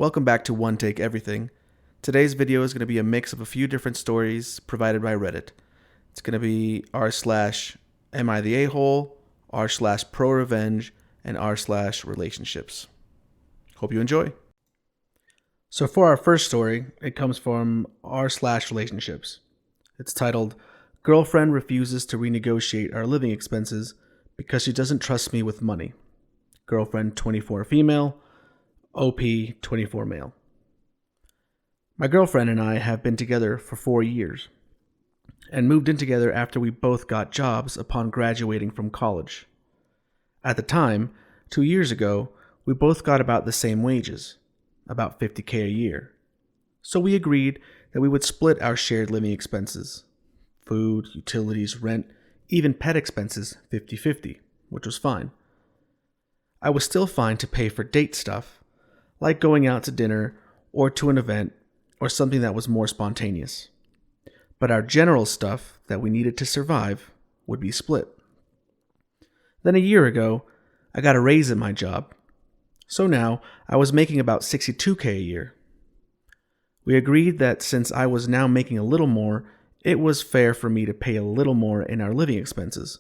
Welcome back to One Take Everything. Today's video is going to be a mix of a few different stories provided by Reddit. It's going to be r/am I the a-hole, r/pro revenge, and r/relationships. Hope you enjoy. So for our first story, it comes from r/relationships. It's titled, Girlfriend Refuses to Renegotiate Our Living Expenses Because She Doesn't Trust Me with Money. Girlfriend 24 female, OP 24 male. My girlfriend and I have been together for 4 years and moved in together after we both got jobs upon graduating from college. At the time, 2 years ago, we both got about the same wages, about $50K a year. So we agreed that we would split our shared living expenses, food, utilities, rent, even pet expenses 50-50, which was fine. I was still fine to pay for date stuff, like going out to dinner or to an event or something that was more spontaneous. But our general stuff that we needed to survive would be split. Then a year ago, I got a raise at my job. So now I was making about $62K a year. We agreed that since I was now making a little more, it was fair for me to pay a little more in our living expenses.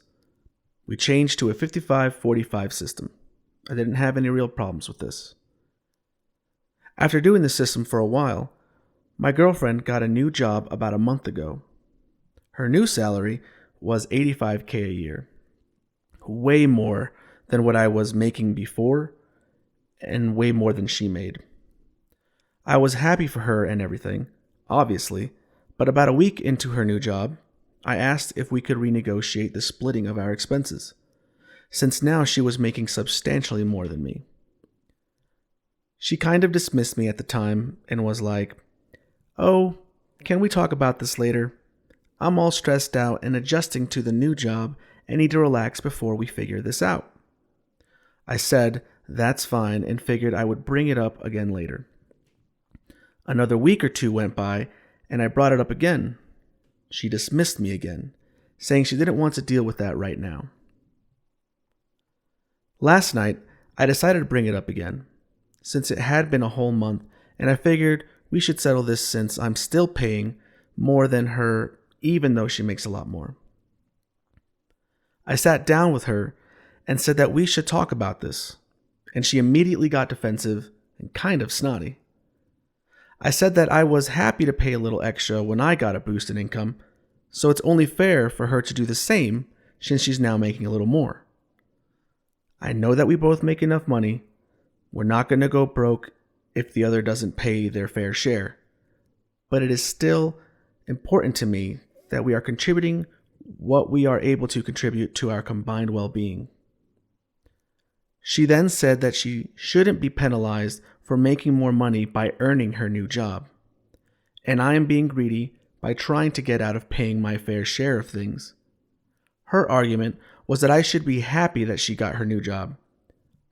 We changed to a 55-45 system. I didn't have any real problems with this. After doing the system for a while, my girlfriend got a new job about a month ago. Her new salary was $85K a year, way more than what I was making before and way more than she made. I was happy for her and everything, obviously, but about a week into her new job, I asked if we could renegotiate the splitting of our expenses, since now she was making substantially more than me. She kind of dismissed me at the time and was like, "Oh, can we talk about this later? I'm all stressed out and adjusting to the new job and need to relax before we figure this out." I said that's fine and figured I would bring it up again later. Another week or two went by and I brought it up again. She dismissed me again, saying she didn't want to deal with that right now. Last night, I decided to bring it up again, since it had been a whole month, and I figured we should settle this since I'm still paying more than her, even though she makes a lot more. I sat down with her and said that we should talk about this, and she immediately got defensive and kind of snotty. I said that I was happy to pay a little extra when I got a boost in income, so it's only fair for her to do the same since she's now making a little more. I know that we both make enough money. We're not going to go broke if the other doesn't pay their fair share. But it is still important to me that we are contributing what we are able to contribute to our combined well-being. She then said that she shouldn't be penalized for making more money by earning her new job. And I am being greedy by trying to get out of paying my fair share of things. Her argument was that I should be happy that she got her new job.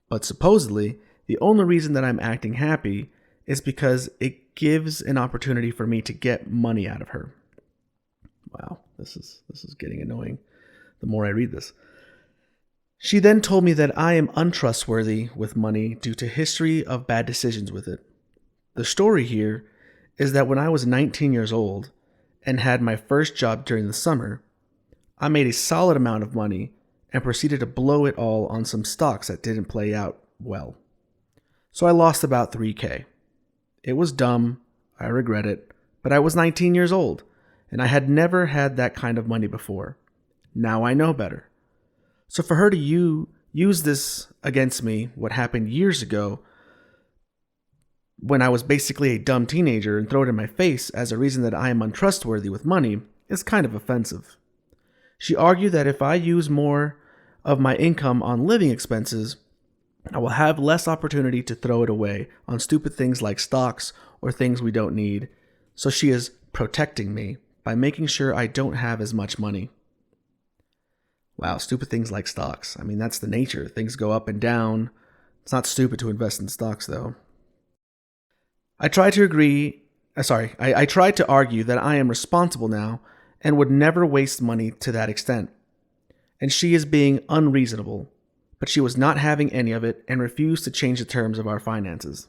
But supposedly, the only reason that I'm acting happy is because it gives an opportunity for me to get money out of her. Wow, this is getting annoying the more I read this. She then told me that I am untrustworthy with money due to history of bad decisions with it. The story here is that when I was 19 years old and had my first job during the summer, I made a solid amount of money and proceeded to blow it all on some stocks that didn't play out well. So I lost about $3K. It was dumb, I regret it, but I was 19 years old, and I had never had that kind of money before. Now I know better. So for her to use this against me, what happened years ago, when I was basically a dumb teenager, and throw it in my face as a reason that I am untrustworthy with money, is kind of offensive. She argued that if I use more of my income on living expenses, I will have less opportunity to throw it away on stupid things like stocks or things we don't need, so she is protecting me by making sure I don't have as much money. Wow, stupid things like stocks. I mean, that's the nature. Things go up and down. It's not stupid to invest in stocks, though. I tried to argue that I am responsible now and would never waste money to that extent. And she is being unreasonable, but she was not having any of it and refused to change the terms of our finances.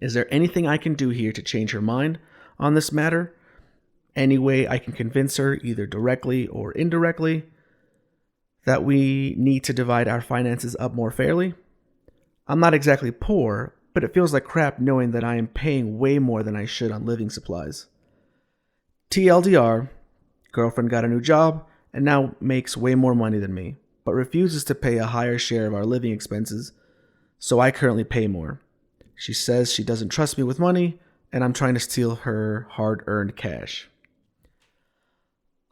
Is there anything I can do here to change her mind on this matter? Any way I can convince her, either directly or indirectly, that we need to divide our finances up more fairly? I'm not exactly poor, but it feels like crap knowing that I am paying way more than I should on living supplies. TLDR, girlfriend got a new job and now makes way more money than me, but refuses to pay a higher share of our living expenses, so I currently pay more. She says she doesn't trust me with money, and I'm trying to steal her hard-earned cash.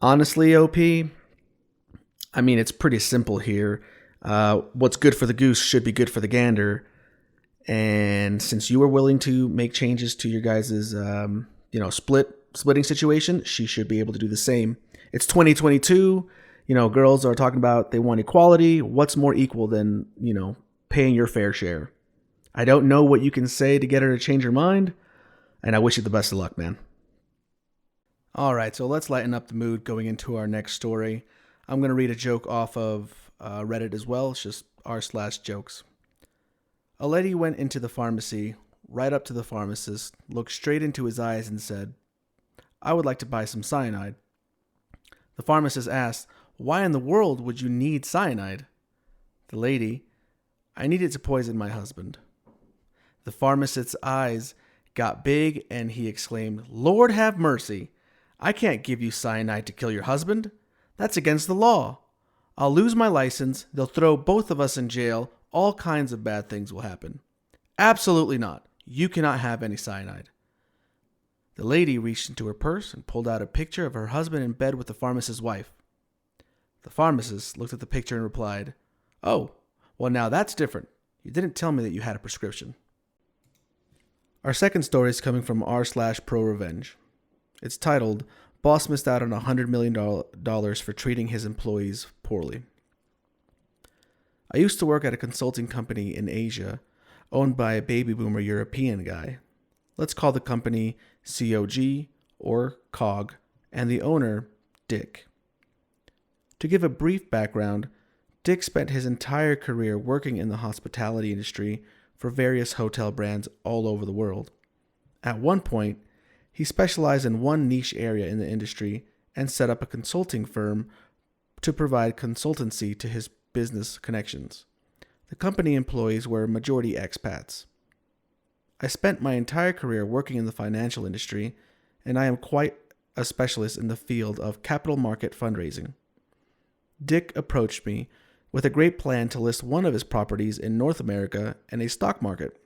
Honestly, OP, it's pretty simple here. What's good for the goose should be good for the gander. And since you were willing to make changes to your guys' splitting situation, she should be able to do the same. It's 2022. Girls are talking about they want equality. What's more equal than, paying your fair share? I don't know what you can say to get her to change her mind, and I wish you the best of luck, man. All right, so let's lighten up the mood going into our next story. I'm going to read a joke off of Reddit as well. It's just r/jokes. A lady went into the pharmacy, right up to the pharmacist, looked straight into his eyes and said, "I would like to buy some cyanide." The pharmacist asked, "Why in the world would you need cyanide?" The lady, "I need it to poison my husband." The pharmacist's eyes got big and he exclaimed, "Lord have mercy. I can't give you cyanide to kill your husband. That's against the law. I'll lose my license. They'll throw both of us in jail. All kinds of bad things will happen." "Absolutely not. You cannot have any cyanide." The lady reached into her purse and pulled out a picture of her husband in bed with the pharmacist's wife. The pharmacist looked at the picture and replied, "Oh, well now that's different. You didn't tell me that you had a prescription." Our second story is coming from r/pro revenge. It's titled, "Boss Missed Out on $100 million for Treating His Employees Poorly." I used to work at a consulting company in Asia, owned by a baby boomer European guy. Let's call the company COG or COG, and the owner, Dick. To give a brief background, Dick spent his entire career working in the hospitality industry for various hotel brands all over the world. At one point, he specialized in one niche area in the industry and set up a consulting firm to provide consultancy to his business connections. The company employees were majority expats. I spent my entire career working in the financial industry, and I am quite a specialist in the field of capital market fundraising. Dick approached me with a great plan to list one of his properties in North America in a stock market.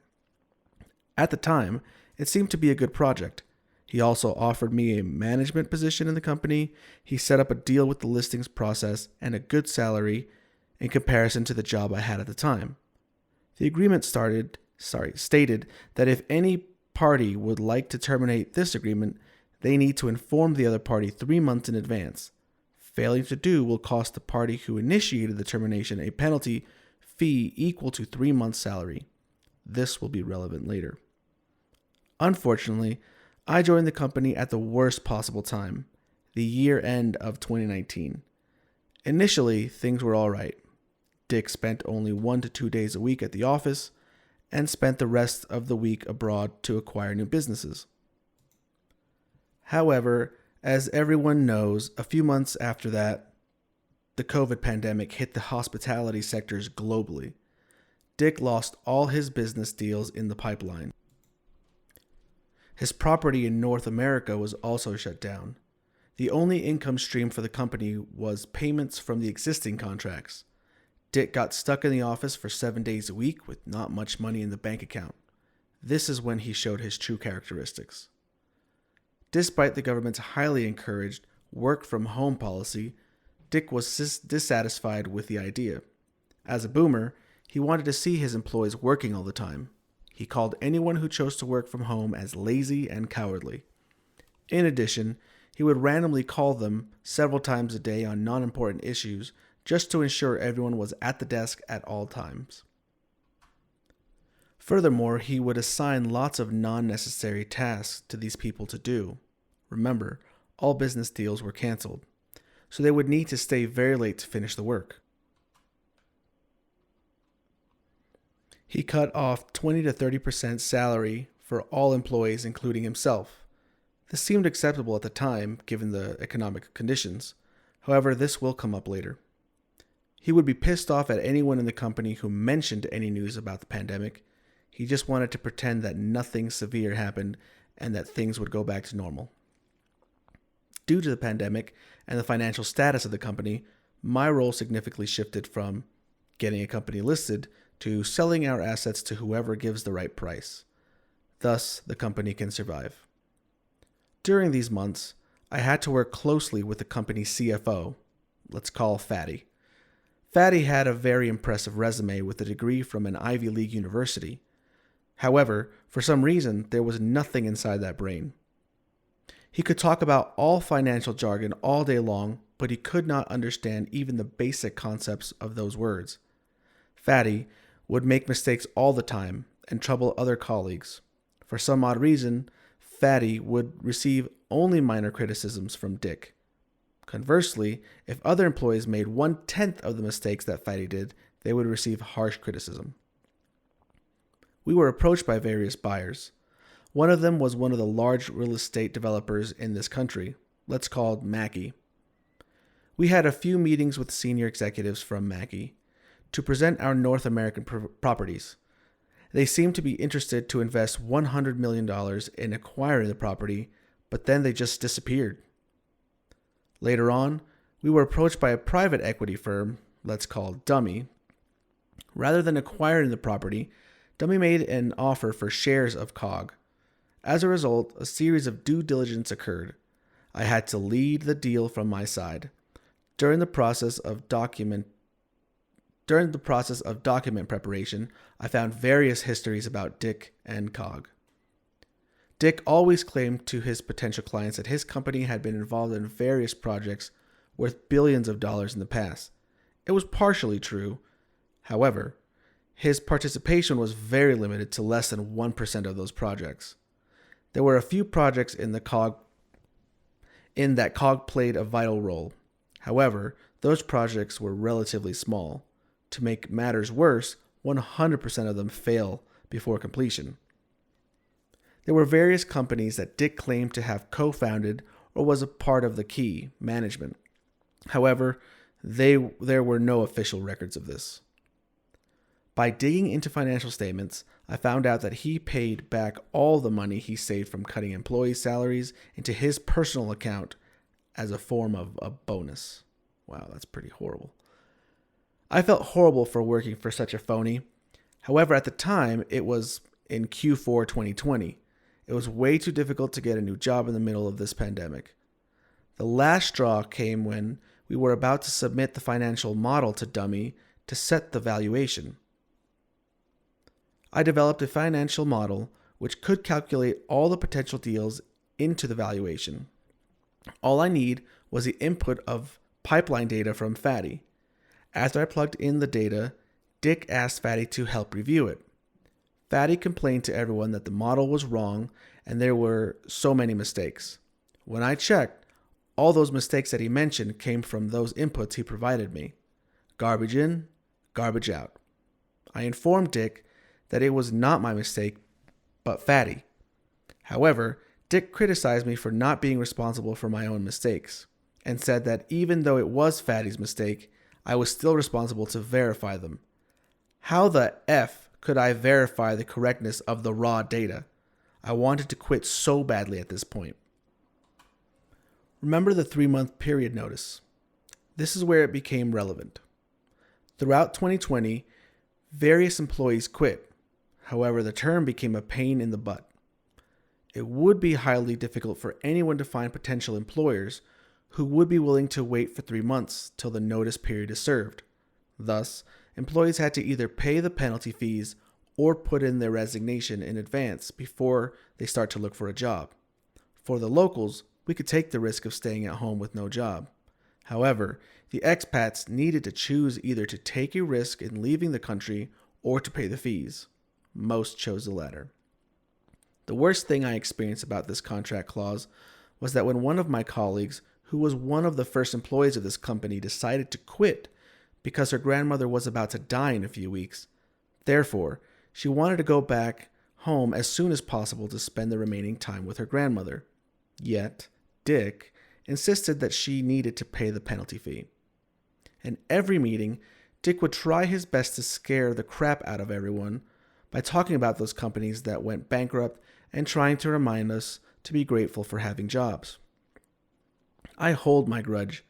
At the time, it seemed to be a good project. He also offered me a management position in the company. He set up a deal with the listings process and a good salary in comparison to the job I had at the time. The agreement stated that if any party would like to terminate this agreement, they need to inform the other party 3 months in advance. Failing to do will cost the party who initiated the termination a penalty fee equal to 3 months' salary. This will be relevant later. Unfortunately, I joined the company at the worst possible time, the year end of 2019. Initially, things were all right. Dick spent only 1 to 2 days a week at the office and spent the rest of the week abroad to acquire new businesses. However, as everyone knows, a few months after that, the COVID pandemic hit the hospitality sectors globally. Dick lost all his business deals in the pipeline. His property in North America was also shut down. The only income stream for the company was payments from the existing contracts. Dick got stuck in the office for 7 days a week with not much money in the bank account. This is when he showed his true characteristics. Despite the government's highly encouraged work-from-home policy, Dick was dissatisfied with the idea. As a boomer, he wanted to see his employees working all the time. He called anyone who chose to work from home as lazy and cowardly. In addition, he would randomly call them several times a day on non-important issues just to ensure everyone was at the desk at all times. Furthermore, he would assign lots of non-necessary tasks to these people to do. Remember, all business deals were canceled, so they would need to stay very late to finish the work. He cut off 20 to 30% salary for all employees, including himself. This seemed acceptable at the time, given the economic conditions. However, this will come up later. He would be pissed off at anyone in the company who mentioned any news about the pandemic. He just wanted to pretend that nothing severe happened and that things would go back to normal. Due to the pandemic and the financial status of the company, my role significantly shifted from getting a company listed to selling our assets to whoever gives the right price. Thus, the company can survive. During these months, I had to work closely with the company's CFO, let's call Fatty. Fatty had a very impressive resume with a degree from an Ivy League university. However, for some reason, there was nothing inside that brain. He could talk about all financial jargon all day long, but he could not understand even the basic concepts of those words. Fatty would make mistakes all the time and trouble other colleagues. For some odd reason, Fatty would receive only minor criticisms from Dick. Conversely, if other employees made 1/10 of the mistakes that Fatty did, they would receive harsh criticism. We were approached by various buyers. One of them was one of the large real estate developers in this country. Let's call it Mackey. We had a few meetings with senior executives from Mackey to present our North American properties. They seemed to be interested to invest $100 million in acquiring the property, but then they just disappeared. Later on, we were approached by a private equity firm, let's call it Dummy. Rather than acquiring the property, Dummy made an offer for shares of COG. As a result, a series of due diligence occurred. I had to lead the deal from my side. During the process of document preparation, I found various histories about Dick and COG. Dick always claimed to his potential clients that his company had been involved in various projects worth billions of dollars in the past. It was partially true. However, his participation was very limited to less than 1% of those projects. There were a few projects in that COG played a vital role. However, those projects were relatively small. To make matters worse, 100% of them fail before completion. There were various companies that Dick claimed to have co-founded or was a part of the key management. However, there were no official records of this. By digging into financial statements, I found out that he paid back all the money he saved from cutting employees' salaries into his personal account as a form of a bonus. Wow, that's pretty horrible. I felt horrible for working for such a phony. However, at the time, it was in Q4 2020. It was way too difficult to get a new job in the middle of this pandemic. The last straw came when we were about to submit the financial model to Dummy to set the valuation. I developed a financial model which could calculate all the potential deals into the valuation. All I need was the input of pipeline data from Fatty. After I plugged in the data, Dick asked Fatty to help review it. Fatty complained to everyone that the model was wrong and there were so many mistakes. When I checked, all those mistakes that he mentioned came from those inputs he provided me. Garbage in, garbage out. I informed Dick that it was not my mistake, but Fatty. However, Dick criticized me for not being responsible for my own mistakes, and said that even though it was Fatty's mistake, I was still responsible to verify them. How the F could I verify the correctness of the raw data? I wanted to quit so badly at this point. Remember the 3-month period notice. This is where it became relevant. Throughout 2020, various employees quit. However, the term became a pain in the butt. It would be highly difficult for anyone to find potential employers who would be willing to wait for 3 months till the notice period is served. Thus, employees had to either pay the penalty fees or put in their resignation in advance before they start to look for a job. For the locals, we could take the risk of staying at home with no job. However, the expats needed to choose either to take a risk in leaving the country or to pay the fees. Most chose the latter. The worst thing I experienced about this contract clause was that when one of my colleagues, who was one of the first employees of this company, decided to quit because her grandmother was about to die in a few weeks. Therefore, she wanted to go back home as soon as possible to spend the remaining time with her grandmother. Yet, Dick insisted that she needed to pay the penalty fee. In every meeting, Dick would try his best to scare the crap out of everyone by talking about those companies that went bankrupt and trying to remind us to be grateful for having jobs. I hold my grudge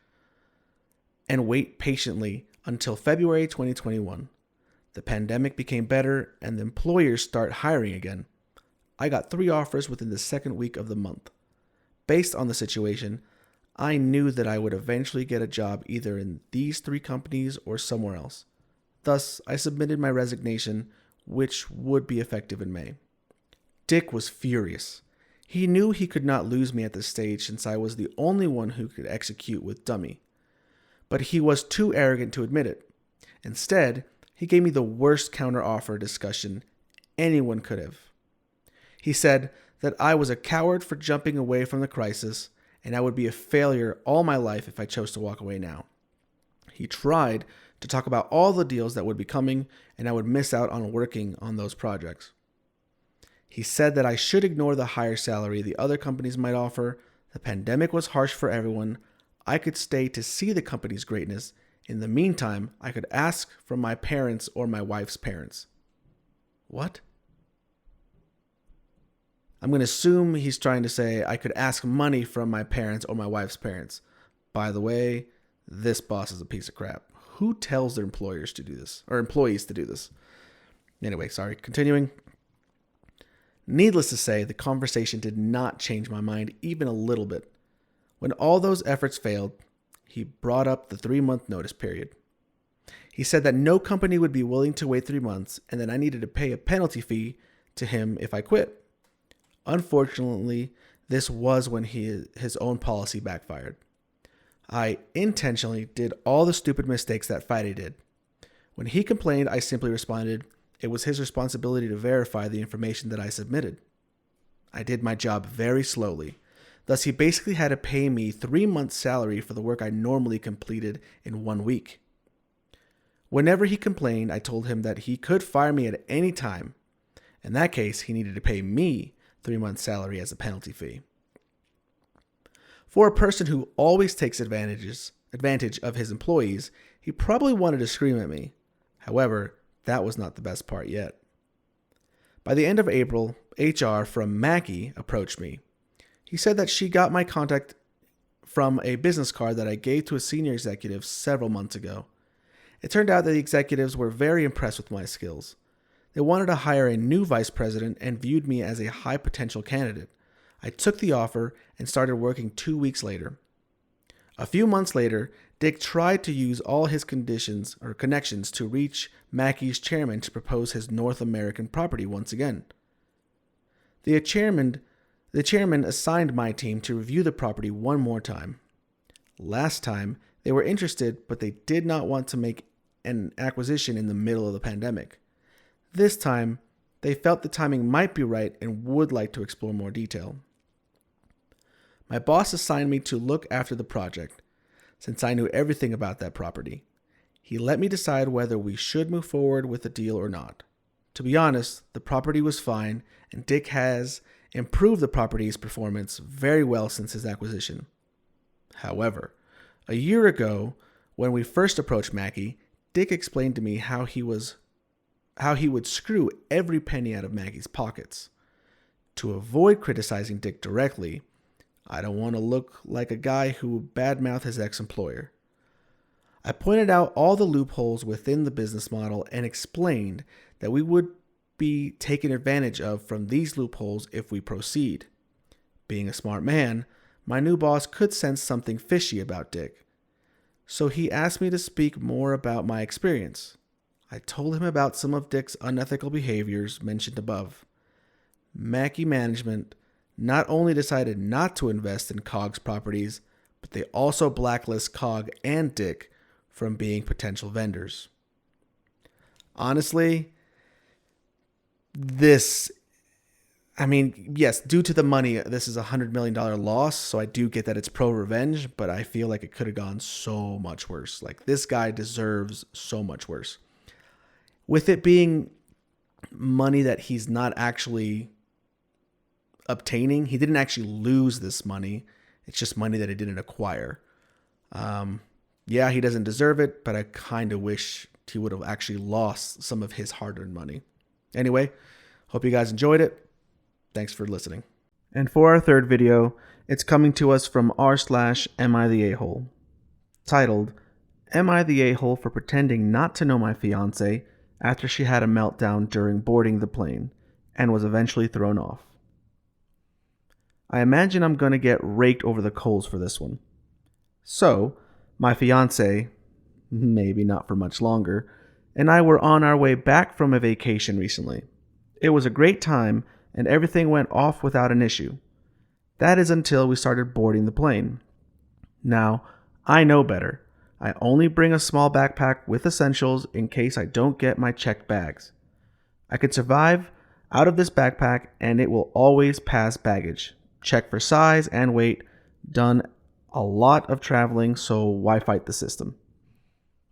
and wait patiently until February 2021. The pandemic became better and the employers start hiring again. I got 3 offers within the second week of the month. Based on the situation, I knew that I would eventually get a job either in these 3 companies or somewhere else. Thus, I submitted my resignation, which would be effective in May. Dick was furious. He knew he could not lose me at this stage since I was the only one who could execute with dummy. But he was too arrogant to admit it. Instead, he gave me the worst counteroffer discussion anyone could have. He said that I was a coward for jumping away from the crisis, and I would be a failure all my life if I chose to walk away now. He tried to talk about all the deals that would be coming, and I would miss out on working on those projects. He said that I should ignore the higher salary the other companies might offer. The pandemic was harsh for everyone. I could stay to see the company's greatness. In the meantime, I could ask from my parents or my wife's parents. What? I'm going to assume he's trying to say I could ask money from my parents or my wife's parents. By the way, this boss is a piece of crap. Who tells their employers to do this? Or employees to do this? Anyway, sorry, continuing. Needless to say, the conversation did not change my mind even a little bit. When all those efforts failed, he brought up the 3-month notice period. He said that no company would be willing to wait 3 months and that I needed to pay a penalty fee to him if I quit. Unfortunately, this was when his own policy backfired. I intentionally did all the stupid mistakes that Friday did. When he complained, I simply responded, it was his responsibility to verify the information that I submitted. I did my job very slowly. Thus, he basically had to pay me 3 months' salary for the work I normally completed in 1 week. Whenever he complained, I told him that he could fire me at any time. In that case, he needed to pay me 3 months' salary as a penalty fee. For a person who always takes advantage of his employees, he probably wanted to scream at me. However, that was not the best part yet. By the end of April, HR from Mackie approached me. He said that she got my contact from a business card that I gave to a senior executive several months ago. It turned out that the executives were very impressed with my skills. They wanted to hire a new vice president and viewed me as a high potential candidate. I took the offer and started working 2 weeks later. A few months later, Dick tried to use all his connections to reach Mackey's chairman to propose his North American property once again. The chairman assigned my team to review the property one more time. Last time, they were interested, but they did not want to make an acquisition in the middle of the pandemic. This time, they felt the timing might be right and would like to explore more detail. My boss assigned me to look after the project, since I knew everything about that property. He let me decide whether we should move forward with the deal or not. To be honest, the property was fine, and Dick has improved the property's performance very well since his acquisition. However, a year ago, when we first approached Mackie, Dick explained to me how he would screw every penny out of Mackie's pockets. To avoid criticizing Dick directly, I don't want to look like a guy who would badmouth his ex-employer. I pointed out all the loopholes within the business model and explained that we would be taken advantage of from these loopholes if we proceed. Being a smart man, my new boss could sense something fishy about Dick. So he asked me to speak more about my experience. I told him about some of Dick's unethical behaviors mentioned above. Mackie management not only decided not to invest in COG's properties, but they also blacklist COG and Dick from being potential vendors. Honestly, yes, due to the money, this is a $100 million loss, so I do get that it's pro-revenge, but I feel like it could have gone so much worse. Like, this guy deserves so much worse. With it being money that he's not actually obtaining. He didn't actually lose this money. It's just money that he didn't acquire. Yeah, he doesn't deserve it, but I kind of wish he would have actually lost some of his hard-earned money. Anyway, hope you guys enjoyed it. Thanks for listening. And for our third video, it's coming to us from r/Am I the A-hole, titled, Am I the A-hole for pretending not to know my fiance after she had a meltdown during boarding the plane and was eventually thrown off? I imagine I'm going to get raked over the coals for this one. So, my fiance, maybe not for much longer, and I were on our way back from a vacation recently. It was a great time and everything went off without an issue. That is until we started boarding the plane. Now, I know better. I only bring a small backpack with essentials in case I don't get my checked bags. I could survive out of this backpack and it will always pass baggage. Check for size and weight. Done a lot of traveling, so why fight the system?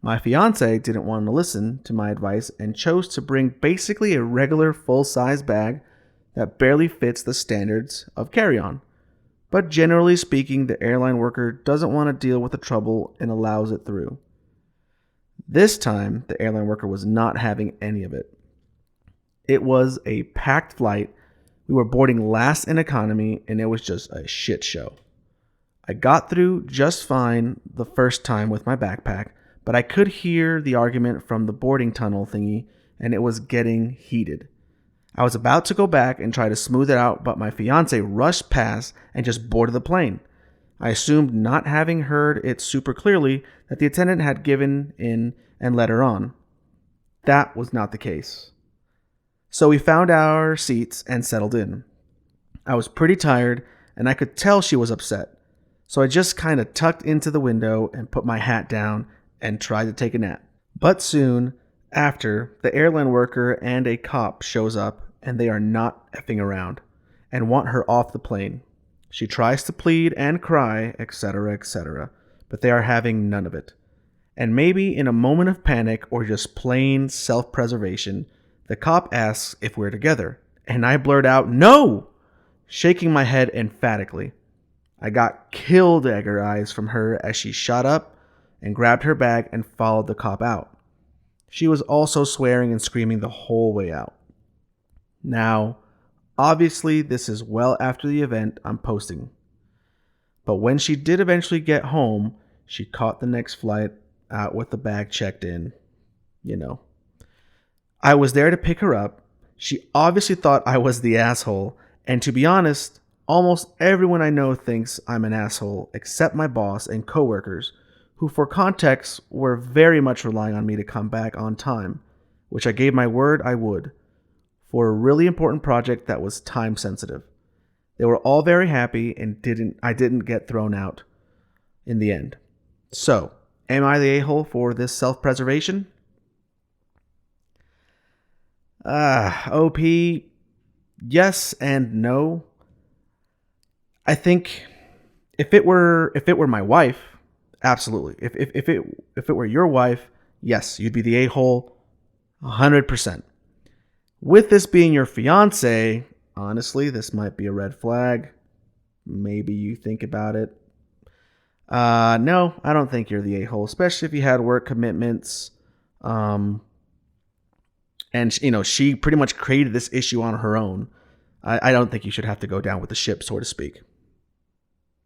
My fiance didn't want to listen to my advice and chose to bring basically a regular full-size bag that barely fits the standards of carry-on. But generally speaking, the airline worker doesn't want to deal with the trouble and allows it through. This time, the airline worker was not having any of it. It was a packed flight. We were boarding last in economy, and it was just a shit show. I got through just fine the first time with my backpack, but I could hear the argument from the boarding tunnel thingy, and it was getting heated. I was about to go back and try to smooth it out, but my fiance rushed past and just boarded the plane. I assumed, not having heard it super clearly, that the attendant had given in and let her on. That was not the case. So we found our seats and settled in. I was pretty tired, and I could tell she was upset. So I just kind of tucked into the window and put my hat down and tried to take a nap. But soon after, the airline worker and a cop shows up, and they are not effing around and want her off the plane. She tries to plead and cry, etc., etc., but they are having none of it. And maybe in a moment of panic or just plain self-preservation, the cop asks if we're together, and I blurt out, "No!" shaking my head emphatically. I got kill dagger eyes from her as she shot up and grabbed her bag and followed the cop out. She was also swearing and screaming the whole way out. Now, obviously this is well after the event I'm posting. But when she did eventually get home, she caught the next flight out with the bag checked in. You know. I was there to pick her up. She obviously thought I was the asshole, and to be honest, almost everyone I know thinks I'm an asshole except my boss and coworkers, who for context were very much relying on me to come back on time, which I gave my word I would, for a really important project that was time sensitive. They were all very happy and I didn't get thrown out in the end. So, am I the a-hole for this self-preservation? OP, yes and no. I think if it were my wife, absolutely. If it were your wife, yes, you'd be the a-hole 100%. With this being your fiance, honestly, this might be a red flag. Maybe you think about it. No, I don't think you're the a-hole, especially if you had work commitments. And she pretty much created this issue on her own. I don't think you should have to go down with the ship, so to speak.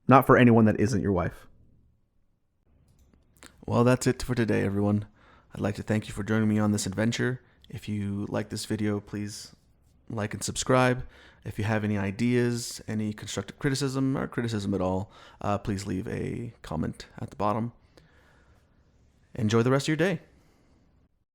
Not for anyone that isn't your wife. Well, that's it for today, everyone. I'd like to thank you for joining me on this adventure. If you like this video, please like and subscribe. If you have any ideas, any constructive criticism, or criticism at all, please leave a comment at the bottom. Enjoy the rest of your day.